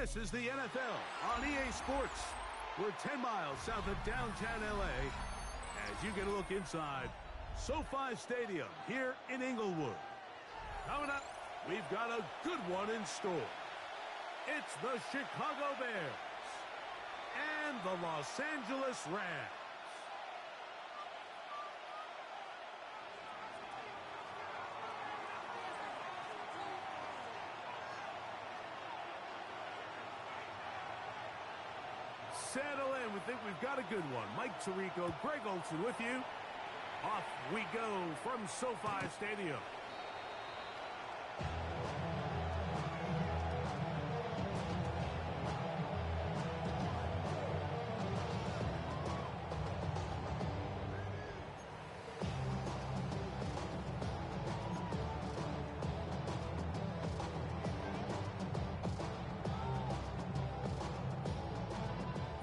This is the NFL on EA Sports. We're 10 miles south of downtown L.A. as you get a look inside SoFi Stadium here in Inglewood. Coming up, we've got a good one in store. It's the Chicago Bears and the Los Angeles Rams. Settle in. We think we've got a good one. Mike Tirico, Greg Olsen with you. Off we go from SoFi Stadium.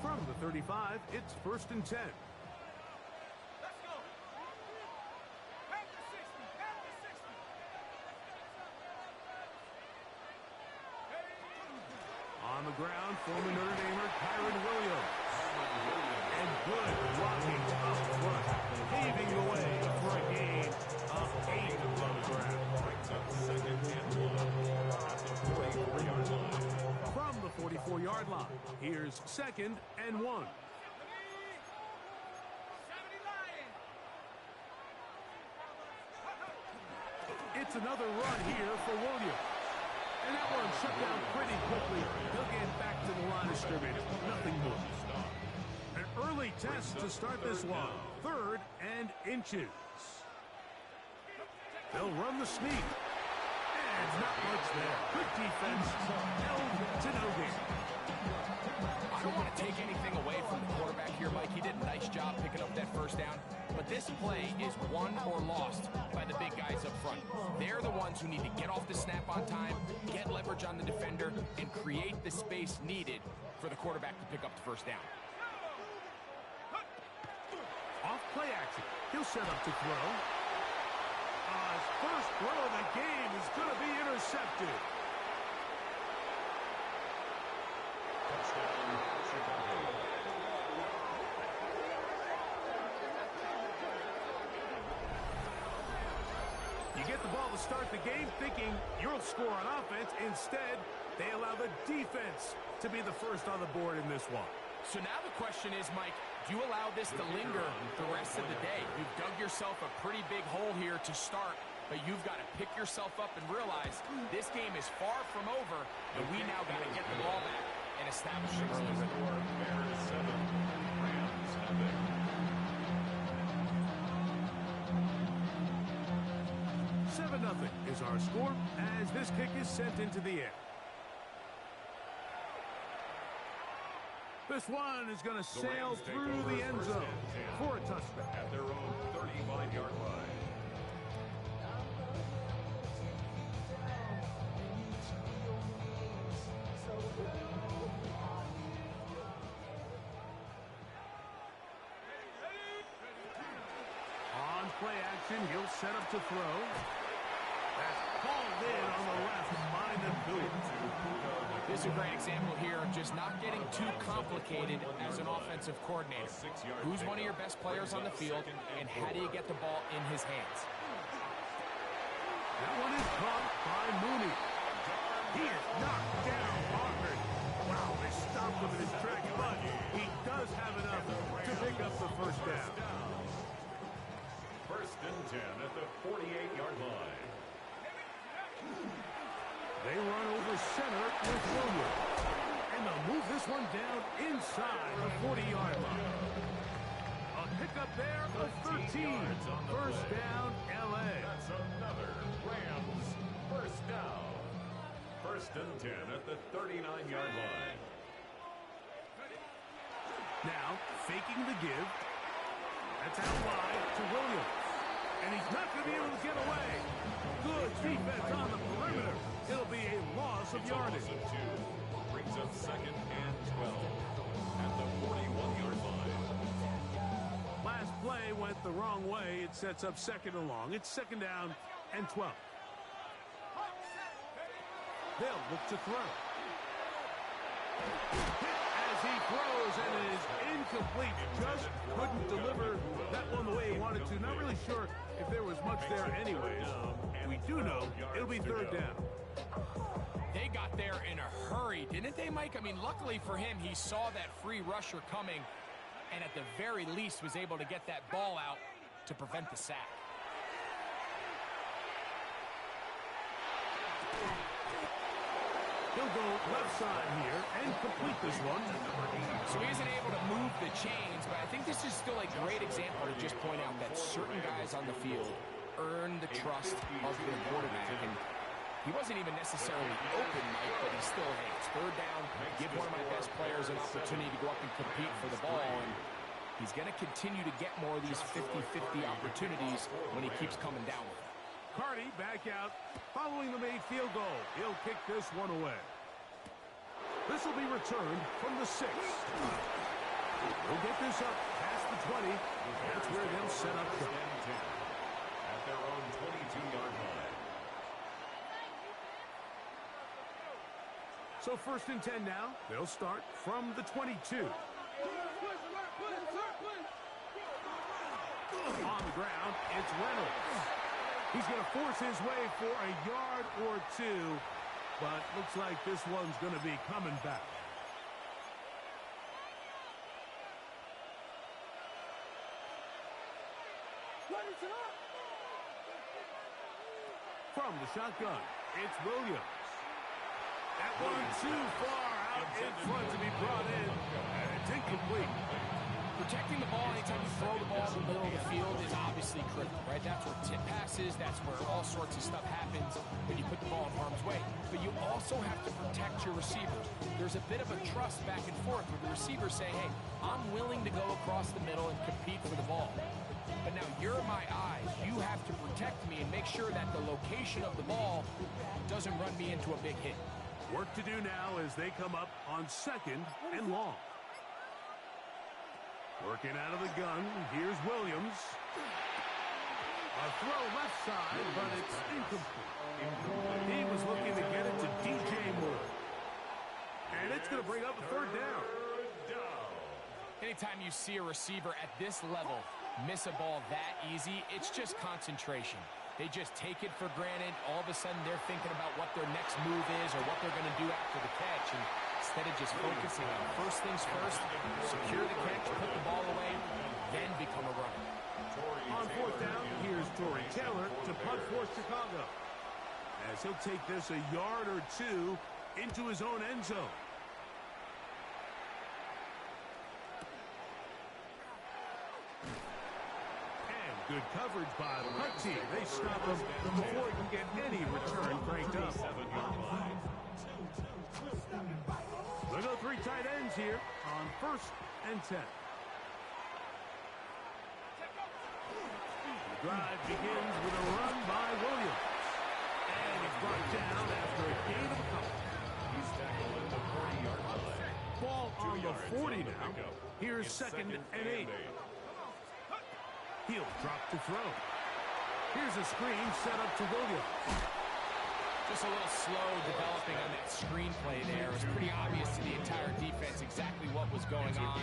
From the 35, it's 1st and 10. Let's go. Back to 60. Back to 60. On the ground, former Notre Damer Kyren Williams. And good blocking up front, paving the way for a gain of 8 on the ground. Brings up 2nd and 1 at the 44-yard line. From the 44-yard line, here's 2nd and 1. It's another run here for Williams. And that one shut down pretty quickly. He'll get back to the line of scrimmage. Nothing more. An early test to start this one. 3rd and inches. They'll run the sneak. And not much there. Good defense. Held to no gain. I don't want to take anything away from the quarterback here, Mike. He did a nice job picking up that first down. But this play is won or lost by the big guys up front. They're the ones who need to get off the snap on time, get leverage on the defender, and create the space needed for the quarterback to pick up the first down. Off play action. He'll set up to throw. His first throw of the game is going to be intercepted. Touchdown, Chicago. You get the ball to start the game thinking you'll score on offense. Instead, they allow the defense to be the first on the board in this one. So now the question is, Mike, do you allow this to linger the rest of the day? You've dug yourself a pretty big hole here to start, but you've got to pick yourself up and realize this game is far from over, and we now got to get the ball back and establish an early rhythm. Bears 7, Rams nothing. 7-0 is our score as this kick is sent into the air. This one is going to sail through the end zone for a touchdown. At their own 35-yard line. On play action, he'll set up to throw. That's called in on the left by Nabuo. This is a great example here of just not getting too complicated as an offensive coordinator. Who's one of your best players on the field, and how do you get the ball in his hands? That one is caught by Mooney. He is knocked down hard. Wow, they stopped him in his tracks, but he does have enough to pick up the first down. 1st and 10 at the 48-yard line. They run over center with Williams. And they'll move this one down inside the 40-yard line. A pickup there of 13. First down, L.A. That's another Rams first down. 1st and 10 at the 39-yard line. Now, faking the give. That's out wide to Williams. And he's not going to be able to get away. Good defense on the perimeter. It'll be a loss of yardage. Loss of 2. Brings up 2nd and 12 at the 41-yard line. Last play went the wrong way. It sets up 2nd and long. It's 2nd down and 12. They'll look to throw. As he throws, and it is incomplete. Just couldn't deliver that one the way he wanted to. Not really sure if there was much there anyways. We do know it'll be third down. They got there in a hurry, didn't they, Mike? I mean, luckily for him, he saw that free rusher coming, and at the very least was able to get that ball out to prevent the sack. He'll go left side here and complete this one. So he isn't able to move the chains, but I think this is still a great example to just point out that certain guys on the field earn the trust of their quarterback. And he wasn't even necessarily open, Mike, but he's still, hey, it's third down. Give one of my best players an opportunity to go up and compete for the ball. And he's going to continue to get more of these 50-50 opportunities when he keeps coming down with it. Carty back out following the made field goal. He'll kick this one away. This will be returned from the 6. We'll get this up past the 20. That's where they'll set up shop. At their own 22-yard line. So first and 10 now. They'll start from the 22. On the ground, it's Reynolds. He's going to force his way for a yard or two, but looks like this one's going to be coming back. From the shotgun, it's Williams. That one too far out in front to be brought in, and it's incomplete. Protecting the ball anytime you throw the ball in the middle of the field is obviously critical, right? That's where tip passes, that's where all sorts of stuff happens when you put the ball in harm's way. But you also have to protect your receivers. There's a bit of a trust back and forth where the receivers say, hey, I'm willing to go across the middle and compete for the ball. But now you're my eyes. You have to protect me and make sure that the location of the ball doesn't run me into a big hit. Work to do now as they come up on 2nd and long. Working out of the gun, here's Williams. A throw left side, but it's incomplete. He was looking to get it to DJ Moore. And it's going to bring up a third down. Anytime you see a receiver at this level miss a ball that easy, it's just concentration. They just take it for granted. All of a sudden, they're thinking about what their next move is or what they're going to do after the catch. And instead of just focusing on first things first, secure the catch, put the ball away, then become a runner. On 4th down, here's Tory Taylor to punt for Chicago, as he'll take this a yard or two into his own end zone. And good coverage by the punt team. They stop him before he can get any return cranked up. They'll go 3 tight ends here on 1st and 10. The drive begins with a run by Williams. And it's brought down after a gain of a couple. He's tackled at the 40-yard line. Ball on the 40 now. Here's 2nd and 8. He'll drop to throw. Here's a screen set up to Williams. Just a little slow developing on that screenplay there. It was pretty obvious to the entire defense exactly what was going on.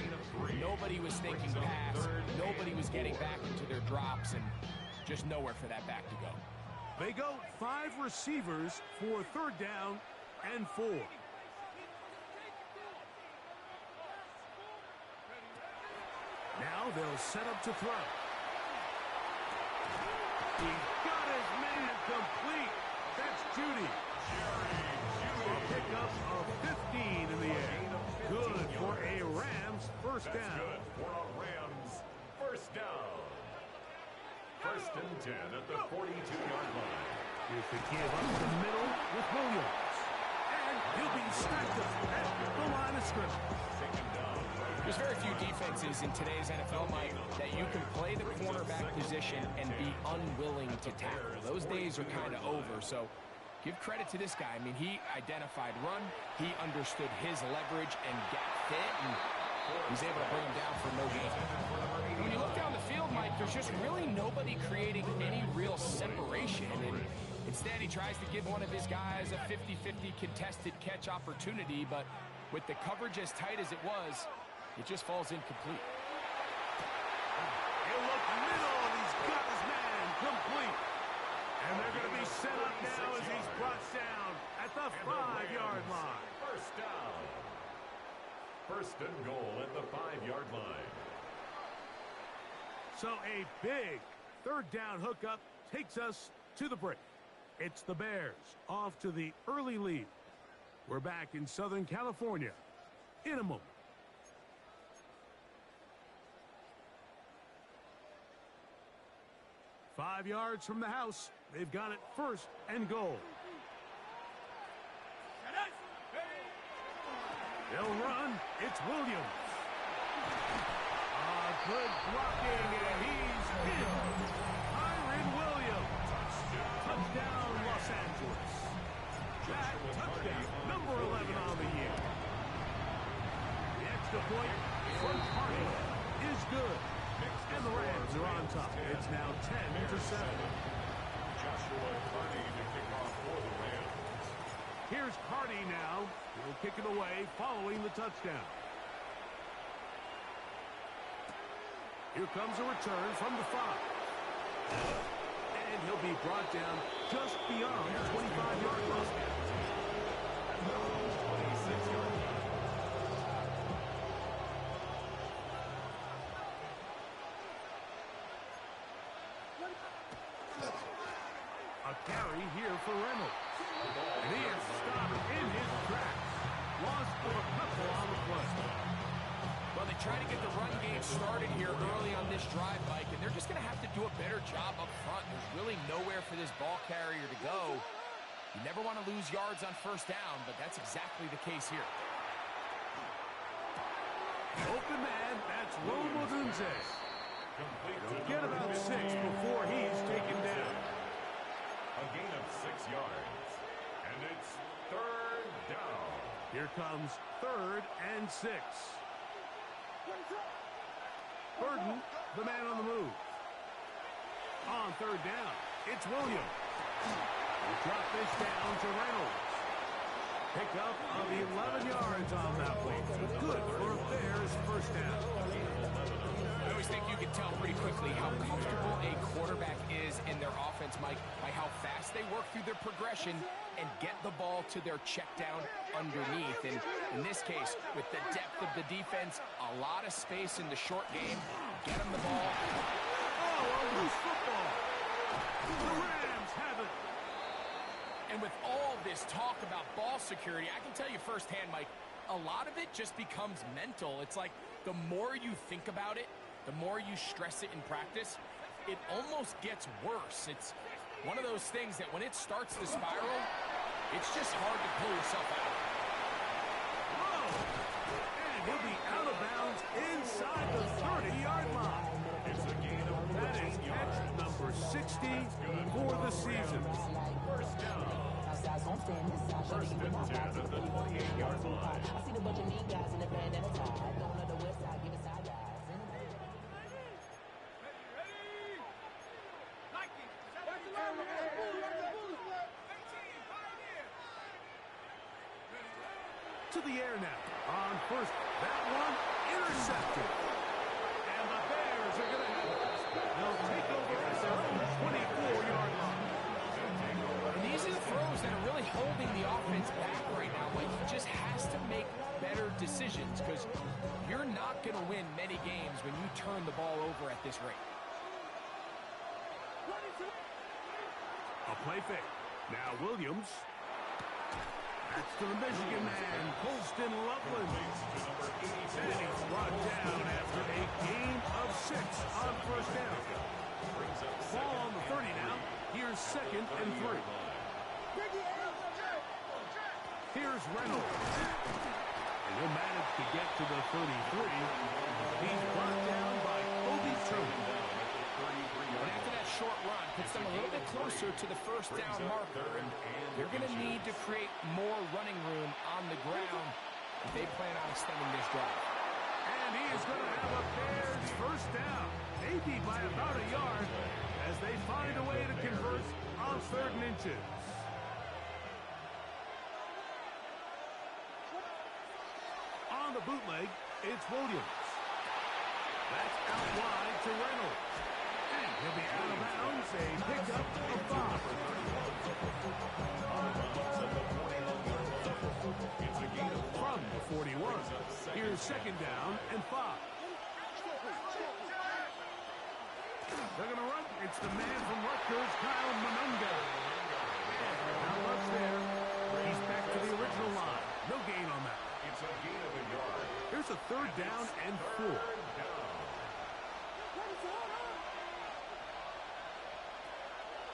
Nobody was thinking pass. Nobody was getting back into their drops, and just nowhere for that back to go. They go 5 receivers for 3rd down and 4. Now they'll set up to throw. He got his man complete. That's Judy. A pickup of 15 in the air. Good for a Rams first down. Good for a Rams first down. 1st and 10 at the 42-yard line. Here's the give up the middle with Williams. And he'll be stacked up at the line of scrimmage. Taken down. There's very few defenses in today's NFL, Mike, that you can play the cornerback position and be unwilling to tackle. Those days are kind of over, so give credit to this guy. I mean, he identified run, he understood his leverage and gap fit, and he's able to bring him down for no gain. When you look down the field, Mike, there's just really nobody creating any real separation, and instead he tries to give one of his guys a 50-50 contested catch opportunity, but with the coverage as tight as it was, it just falls incomplete. He'll look middle, and he's got his man complete. And they're going to be set up now as he's brought down at the 5-yard line. First down. First and goal at the 5-yard line. So a big third down hookup takes us to the break. It's the Bears off to the early lead. We're back in Southern California in a moment. Five yards from the house. They've got it first and goal. They'll run. It's Williams. Good blocking, and he's in. Kyren Williams. Touchdown, Los Angeles. That touchdown, number 11 on the year. The extra point from Hardy is good. And the Rams are on top. It's now 10-7. Joshua Hardy to kick off for the Rams. Here's Hardy now. He'll kick it away following the touchdown. Here comes a return from the 5. And he'll be brought down just beyond the 25-yard line. 26-yard line. A carry here for Reynolds. And he is stopped in his tracks. Loss of a couple on the play. Well, they try to get the run game started here early on this drive, Mike, and they're just going to have to do a better job up front. There's really nowhere for this ball carrier to go. You never want to lose yards on first down, but that's exactly the case here. Open man, that's Rome Odunze. Complete to Get number about 6 15. before he's taken down. A gain of 6 yards. And it's third down. Here comes 3rd and 6. Burden, the man on the move. On 3rd down, it's Williams. We drop this down to Reynolds. Pick up of 11 yards on that one. Good for a Bears first down. I always think you can tell pretty quickly how comfortable a quarterback is in their offense, Mike, by how fast they work through their progression and get the ball to their check down underneath. And in this case, with the depth of the defense, a lot of space in the short game, get them the ball. Oh, a loose football. The Rams have it. And with all this talk about ball security, I can tell you firsthand, Mike, a lot of it just becomes mental. It's like the more you think about it, the more you stress it in practice, it almost gets worse. It's one of those things that when it starts to spiral, it's just hard to pull yourself out. Whoa! And he'll be out of bounds inside the 30-yard line. It's a gain of That is 14 catch yards. number 60 for the season. First down. First and 10 at the 28-yard line. I see the bunch of mean guys in the band and a tie. Going to the west side, give it side guys. To the air now. On first. That one intercepted. And the Bears are going to have it. They'll take over at their own 24-yard line. And these are the throws that are really holding the offense back right now. Like, he just has to make better decisions because you're not going to win many games when you turn the ball over at this rate. A play fake. Now Williams. That's to the Michigan man, Colston Loveland. And he's brought down after a gain of 6 on first down. Ball on the 30 now. Here's 2nd and 3. Here's Reynolds. And he'll manage to get to the 33. He's brought down by Obi Truman. And after that short run, puts them a little bit closer to the first down marker. And they're going to need to create more running room on the ground if they plan on extending this drive. And he is going to have a Bears first down, maybe by about a yard, as they find a way to convert on 3rd and inches. the bootleg. It's Williams. That's out wide to Reynolds. And he'll be out of bounds. A pickup of 5. From the 41. Here's second down and 5. They're going to run. It's the man from Rutgers, Kyle Monunga. Not much there. He's back to the original line. No gain on that. It's a gain of a yard. Here's a 3rd down and 4.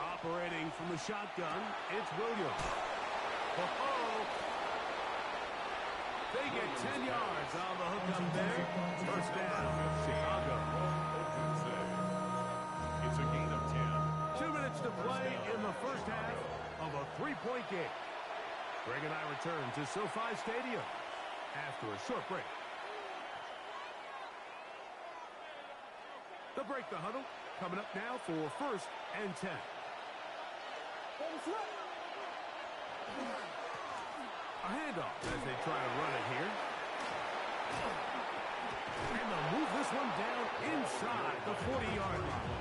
Operating from the shotgun, it's Williams. They get 10 yards on the hook up there. First down, Chicago. It's a gain of 10. 2 minutes to play in the first half of a 3-point game. Greg and I return to SoFi Stadium after a short break. The break, the huddle, coming up now for 1st and 10. A handoff as they try to run it here. And they'll move this one down inside the 40-yard line.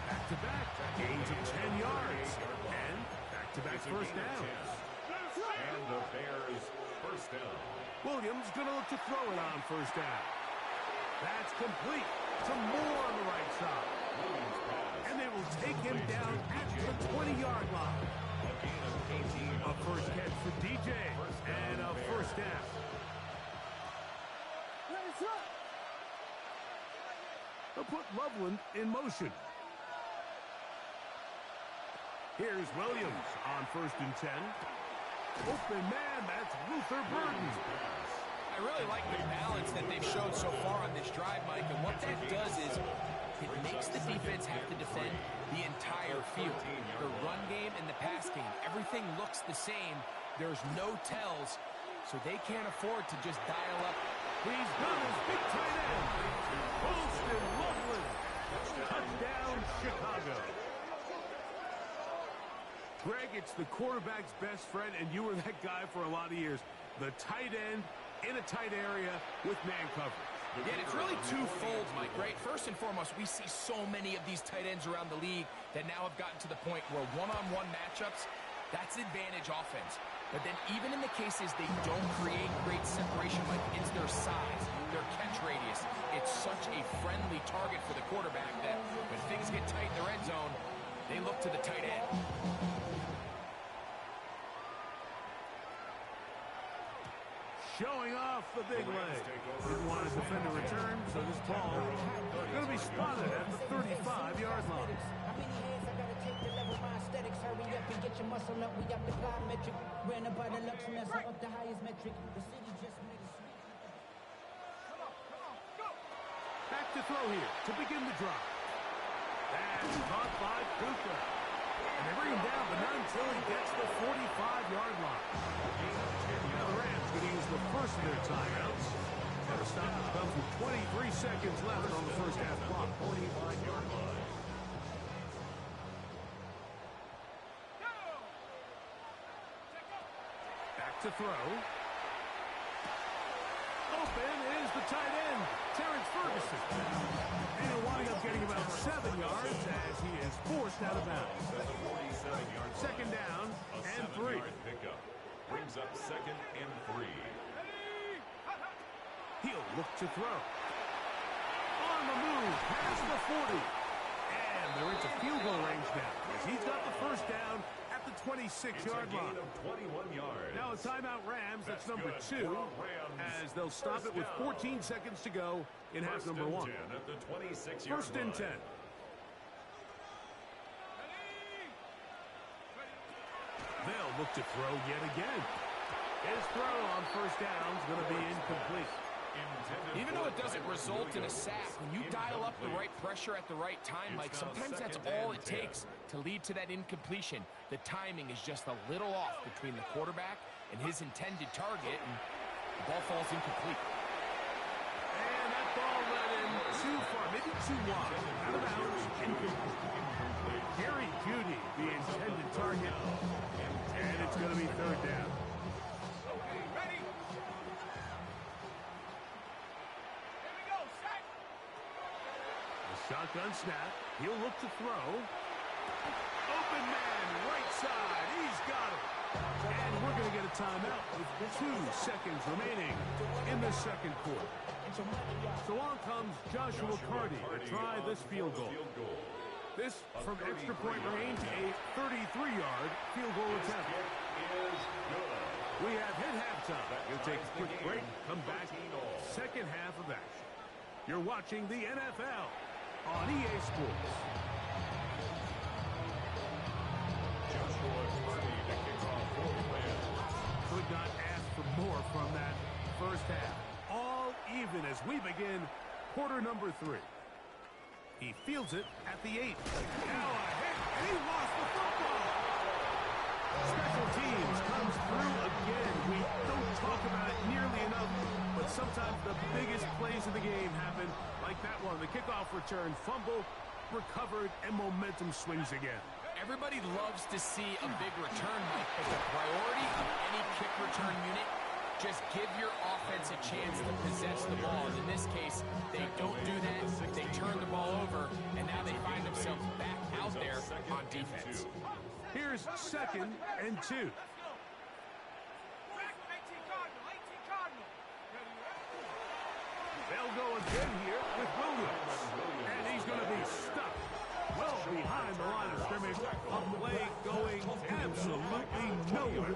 Back-to-back gains of 10 yards. And back-to-back first downs. And the Bears first down. Williams going to look to throw it on first down. That's complete to Moore on the right side. And they will take him down at the 20-yard line. A gain of 18. A first catch for DJ and a first down. They'll put Loveland in motion. Here's Williams on 1st and 10. Open man, that's Luther Burden. I really like the balance that they've showed so far on this drive, Mike, and what that does is it makes the defense have to defend the entire field. The run game and the pass game, everything looks the same. There's no tells, so they can't afford to just dial up. He's got his big tight end. Posted Loveland. Touchdown, Chicago. Greg, it's the quarterback's best friend, and you were that guy for a lot of years. The tight end in a tight area with man coverage. Yeah, it's really twofold, Mike, right? First and foremost, we see so many of these tight ends around the league that now have gotten to the point where one-on-one matchups, that's advantage offense. But then even in the cases they don't create great separation, Mike, it's their size, their catch radius. It's such a friendly target for the quarterback that when things get tight in the red zone, they look to the tight end. Showing off the big leg. Didn't want to defend a return, so this ball going to be spotted at the 35-yard line. How many hands I gotta take to level my aesthetics? Hurry up and get your muscle up. We up the plyometric. Ran up by the Lux mess. I'm up the highest metric. The city just made a sweet. Back to throw here to begin the drive. That's caught by Puka. And they bring him down, but not until he gets the 45-yard line. Now the Rams going to use the first of their timeouts. And the stop comes with 23 seconds left on the first half clock. 45-yard line. Back to throw. Open is the tight end, Terrence Ferguson. And he'll wind up getting about 7 yards as he is forced out of bounds. Second down and 3. Pickup brings up 2nd and 3. He'll look to throw. On the move, past the 40. And they're into field goal range now as he's got the first down at the 26-yard line. 21 yards. Now a timeout Rams, that's number 2, as they'll stop it with 14 seconds to go in half number 1. At the 26-yard First and 10. They'll look to throw yet again. His throw on first down is going to be incomplete. Even though it doesn't result in a sack, when you dial up the right pressure at the right time, Mike, sometimes that's all it takes to lead to that incompletion. The timing is just a little off between the quarterback and his intended target, and the ball falls incomplete. And that ball led him too far, maybe too wide. Out of bounds, incomplete. Gary Judy, the intended target, and it's going to be third down. Shotgun snap. He'll look to throw. Open man, right side. He's got it. And we're going to get a timeout with 2 seconds remaining in the second quarter. So on comes Joshua Carty to try this field goal. This from extra point range, a 33-yard field goal attempt. We have hit halftime. We'll take a quick break, come back, second half of action. You're watching the NFL on EA Sports. Joshua Carty to kick off for the Rams. Could not ask for more from that first half. All even as we begin quarter number 3. He fields it at the 8. Now a hit, and he lost the football. Special teams comes through again. We don't talk about it nearly enough, but sometimes the biggest plays of the game happen like that one. The kickoff return, fumble, recovered, and momentum swings again. Everybody loves to see a big return, Mike, but the priority of any kick return unit, just give your offense a chance to possess the ball. In this case, they don't do that. They turn the ball over, and now they find themselves back out there on defense. Here's 2nd and 2. They'll go again here with Williams. And he's going to be stuck well behind the line of scrimmage. A play going absolutely nowhere.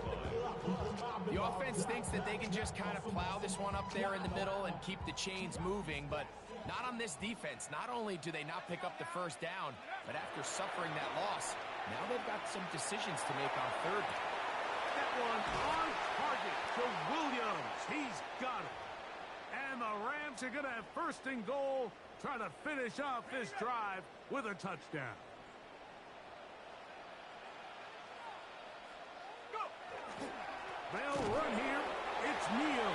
The offense thinks that they can just kind of plow this one up there in the middle and keep the chains moving, but not on this defense. Not only do they not pick up the first down, but after suffering that loss, now they've got some decisions to make on third. That one on target to Williams. He's got it. And the Rams are going to have 1st and goal, trying to finish off this drive with a touchdown. They'll run here. It's Neal.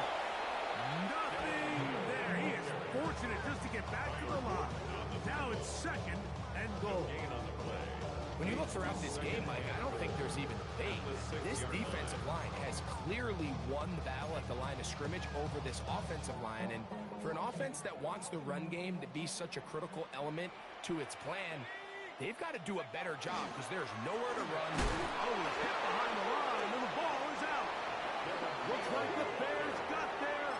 Nothing there. He is fortunate just to get back to the line. Now it's 2nd and goal. When you look throughout this game, Mike, I don't think there's even debate. This defensive line has clearly won the battle at the line of scrimmage over this offensive line. And for an offense that wants the run game to be such a critical element to its plan, they've got to do a better job because there's nowhere to run. Oh, hit behind the line, and the ball is out. Looks like the Bears got there,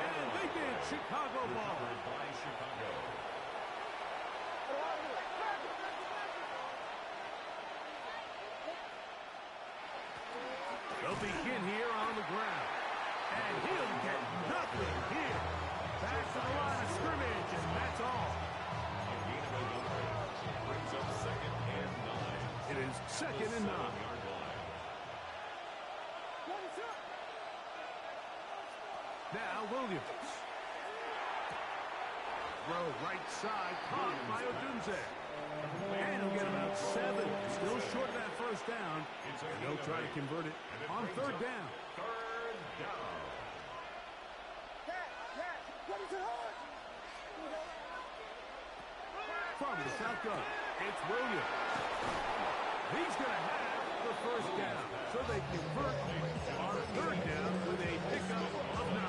and they did. Chicago ball. By Chicago. They'll begin here on the ground, and he'll get nothing here. Back to the line of scrimmage, and that's all. A gain of 11. Brings up 2nd and 9. It is 2nd and 9. 7-yard line. Now Williams. Throw right side, caught by Odunze. And he'll get about 7. Still short of that first down. And they'll try to convert it on 3rd down. 3rd down. From the shotgun, it's Williams. He's going to have the first down. So they convert on 3rd down with a pickup of 9.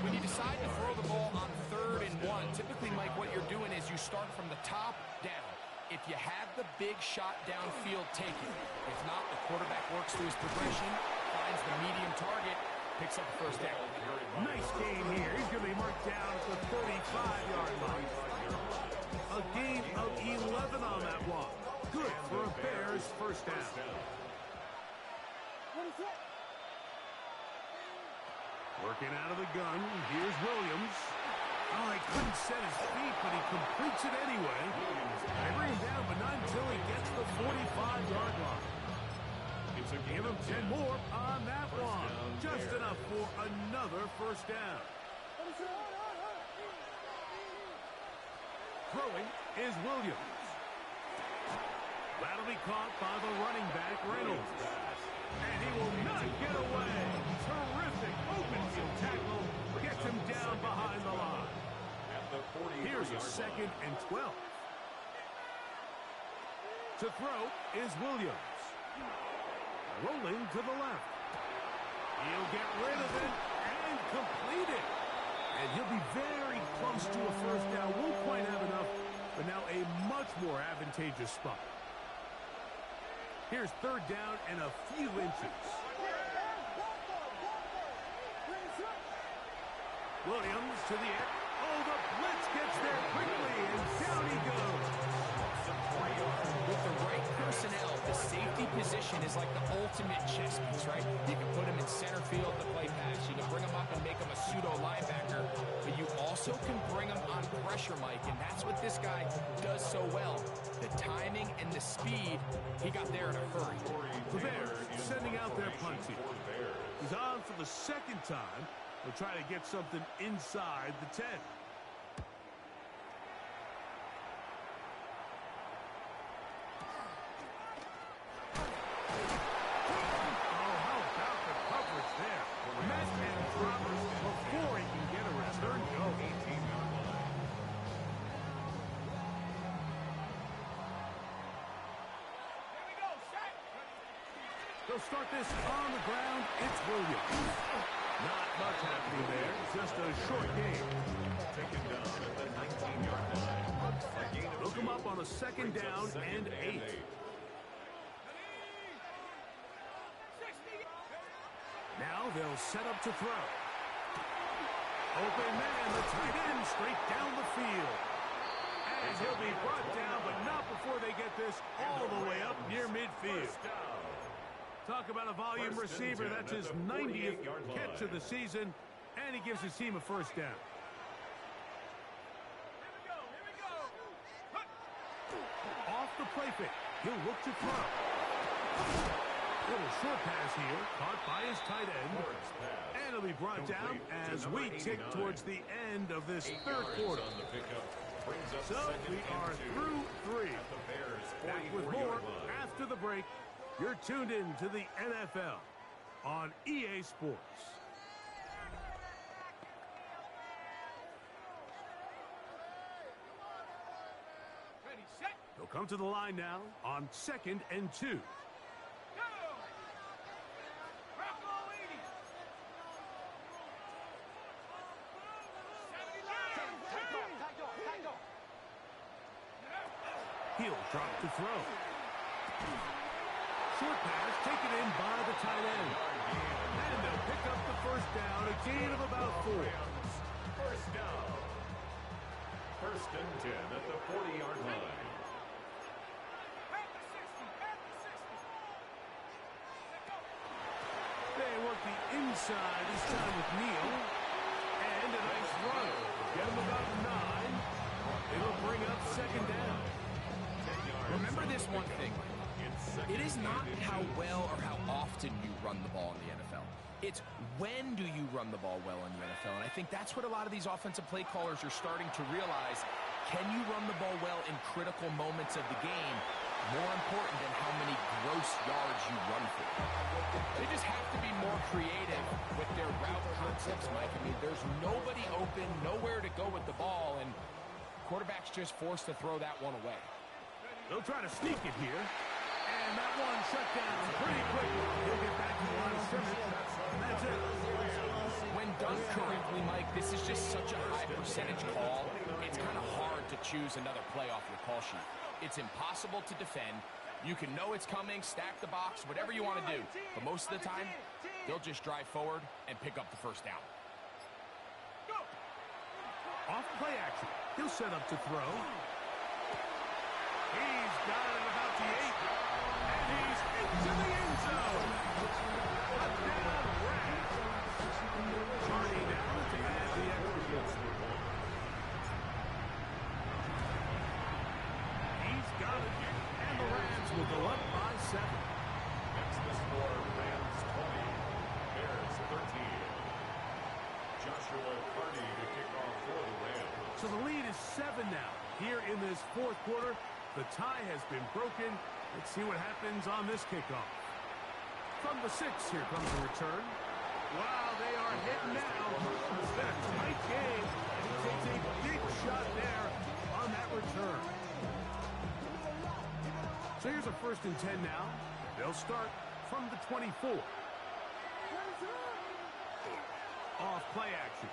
When you decide to throw the ball on 3rd and 1, typically, Mike, what you're doing is you start from the top down. If you have the big shot downfield, take it. If not, the quarterback works through his progression, finds the medium target, picks up the first down. Nice game here. He's going to be marked down at the 35-yard line. A gain of 11 on that one. Good for a Bears first down. Working out of the gun. Here's Williams. Oh, he couldn't set his feet, but he completes it anyway. They bring him down, but not until he gets the 45-yard line. Give him 10 more on that one. Just enough for another first down. Throwing is Williams. That'll be caught by the running back, Reynolds. And he will not get away. Terrific open field tackle. Gets him down behind the line. Here's a 2nd and 12. To throw is Williams. Rolling to the left. He'll get rid of it and complete it. And he'll be very close to a first down. Won't quite have enough, but now a much more advantageous spot. Here's third down and a few inches. Williams to the air. Oh, the blitz gets there quickly, and down he goes. With the right personnel, the safety position is like the ultimate chess piece, right? You can put him in center field to play pass. You can bring him up and make him a pseudo linebacker, but you also can bring him on pressure, Mike, and that's what this guy does so well. The timing and the speed, he got there in a hurry. The Bears sending out their punt team. He's on for the second time. They'll try to get something inside the 10. They'll start this on the ground. It's Williams. Not much happening there. Just a short game. Taken down at the 19-yard line. Look him up on a second down and 8. Now they'll set up to throw. Open man, the tight end straight down the field. And he'll be brought down, but not before they get this all the way up near midfield. Talk about a volume receiver. That's his 90th catch of the season, and he gives his team a first down. Off the play fake. He'll look to throw. Little short pass here, caught by his tight end. And it'll be brought down as we tick towards the end of this third quarter. So we are through 3. Back with more after the break. You're tuned in to the NFL on EA Sports. Ready, set. They'll come to the line now on 2nd and 2. Go! Rock all 80. 79. He'll drop to throw. Short pass taken in by the tight end. And they'll pick up the first down, a gain of about 4. First down. First and 10 at the 40-yard line. At the 60. At the 60. Let go. They work the inside this time with Neal. And a nice run. Get him about 9. It'll bring up second down. Remember this one thing. It is not how well or how often you run the ball in the NFL. It's when do you run the ball well in the NFL. And I think that's what a lot of these offensive play callers are starting to realize. Can you run the ball well in critical moments of the game? More important than how many gross yards you run for. They just have to be more creative with their route concepts, Mike. I mean, there's nobody open, nowhere to go with the ball, and quarterback's just forced to throw that one away. They'll try to sneak it here. And that one shut down pretty quickly. He'll get back to the line of scrimmage. That's it. When done correctly, Mike, this is just such a high percentage call. It's kind of hard to choose another play off your call sheet. It's impossible to defend. You can know it's coming, stack the box, whatever you want to do. But most of the time, they'll just drive forward and pick up the first down. Off play action. He'll set up to throw. He's got it about the 8. And he's into the end zone. A down rat. Charlie down to add the extra point. He's got it. And the Rams will go up by 7. Next the score, Rams 20, Bears 13. Joshua Carney to kick off for the Rams. So the lead is 7 now. Here in this fourth quarter, the tie has been broken. Let's see what happens on this kickoff. From the 6, here comes the return. Wow, they are hitting now. It's been a tight game, and he takes a big shot there on that return. So here's a 1st and 10 now. They'll start from the 24. Off play action.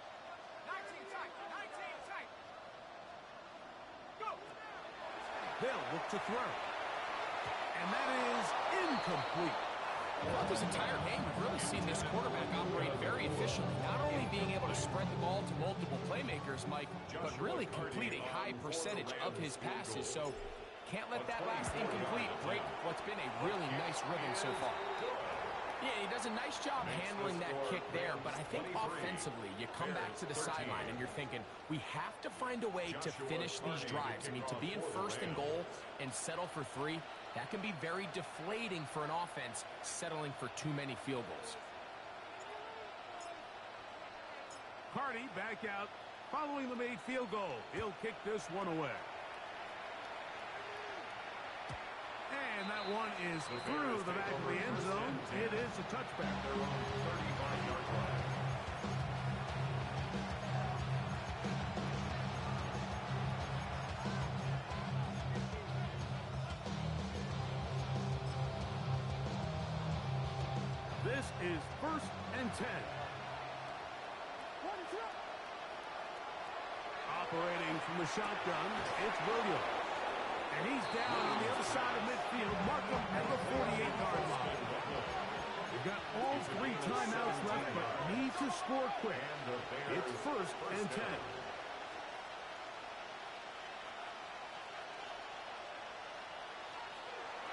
They'll look to throw. And that is incomplete. Throughout this entire game, we've really seen this quarterback operate very efficiently, not only being able to spread the ball to multiple playmakers, Mike, but really complete a high percentage of his passes. So can't let that last incomplete break what's been a really nice rhythm so far. Yeah, he does a nice job handling that kick there, but I think offensively, you come back to the sideline and you're thinking, we have to find a way to finish these drives. I mean, to be in first and goal and settle for 3, that can be very deflating for an offense settling for too many field goals. Hardy back out following the made field goal. He'll kick this one away. And that one is through the back of the end zone. It is a touchback. They're on the 35-yard line. This is 1st and 10. Operating from the shotgun, it's Williams. And he's down on the other side of midfield. Mark him at the 48-yard line. We've got all 3 timeouts left, but need to score quick. It's 1st and 10.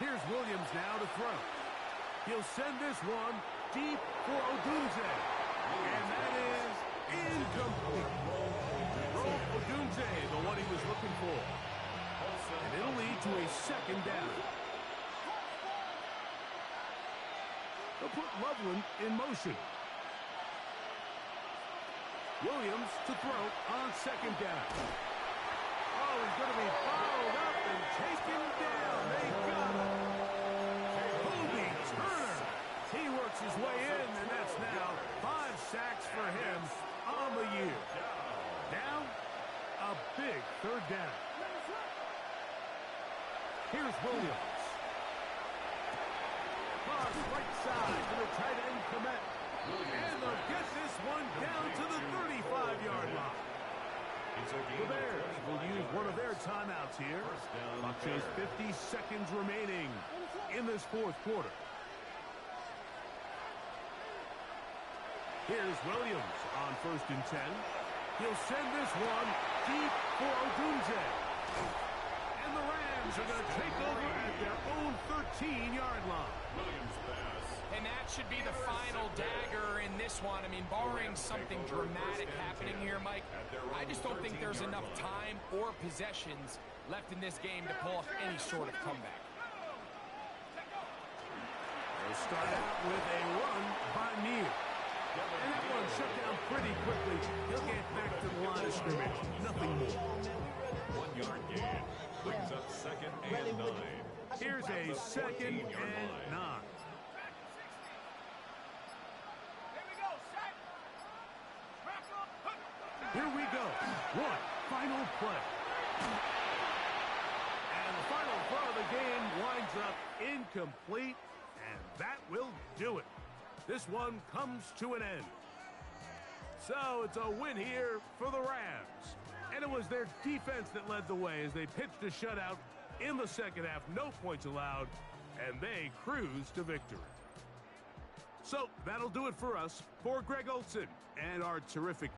Here's Williams now to throw. He'll send this one deep for Odunze. And that is incomplete. Odunze, the one he was looking for. And it'll lead to a 2nd down. They'll put Loveland in motion. Williams to throw on 2nd down. Oh, he's going to be fouled up and taken down. They got him. Kobe Turner. He works his way in, and that's now 5 sacks for him on the year. Now, a big 3rd down. Here's Williams. Cross right side to the tight end Kmet. And they'll get this one down to the 35-yard line. The Bears will use one of their timeouts here. Clock chase 50 seconds remaining in this 4th quarter. Here's Williams on 1st and 10. He'll send this one deep for Odunze. And the Rams are going to take over at their own 13-yard line. Williams pass. And that should be the final dagger in this one. I mean, barring something dramatic happening here, Mike, I just don't think there's enough time or possessions left in this game to pull off any sort of comeback. They'll start out with a run by Neal. And that one shut down pretty quickly. He'll get back to the line of scrimmage. Nothing more. 1-yard gain. Brings up 2nd and 9. Here's a 2nd and 9. Here we go. One final play. And the final throw of the game winds up incomplete, and that will do it. This one comes to an end. So it's a win here for the Rams. And it was their defense that led the way as they pitched a shutout in the 2nd half. No points allowed, and they cruised to victory. So that'll do it for us. For Greg Olson and our terrific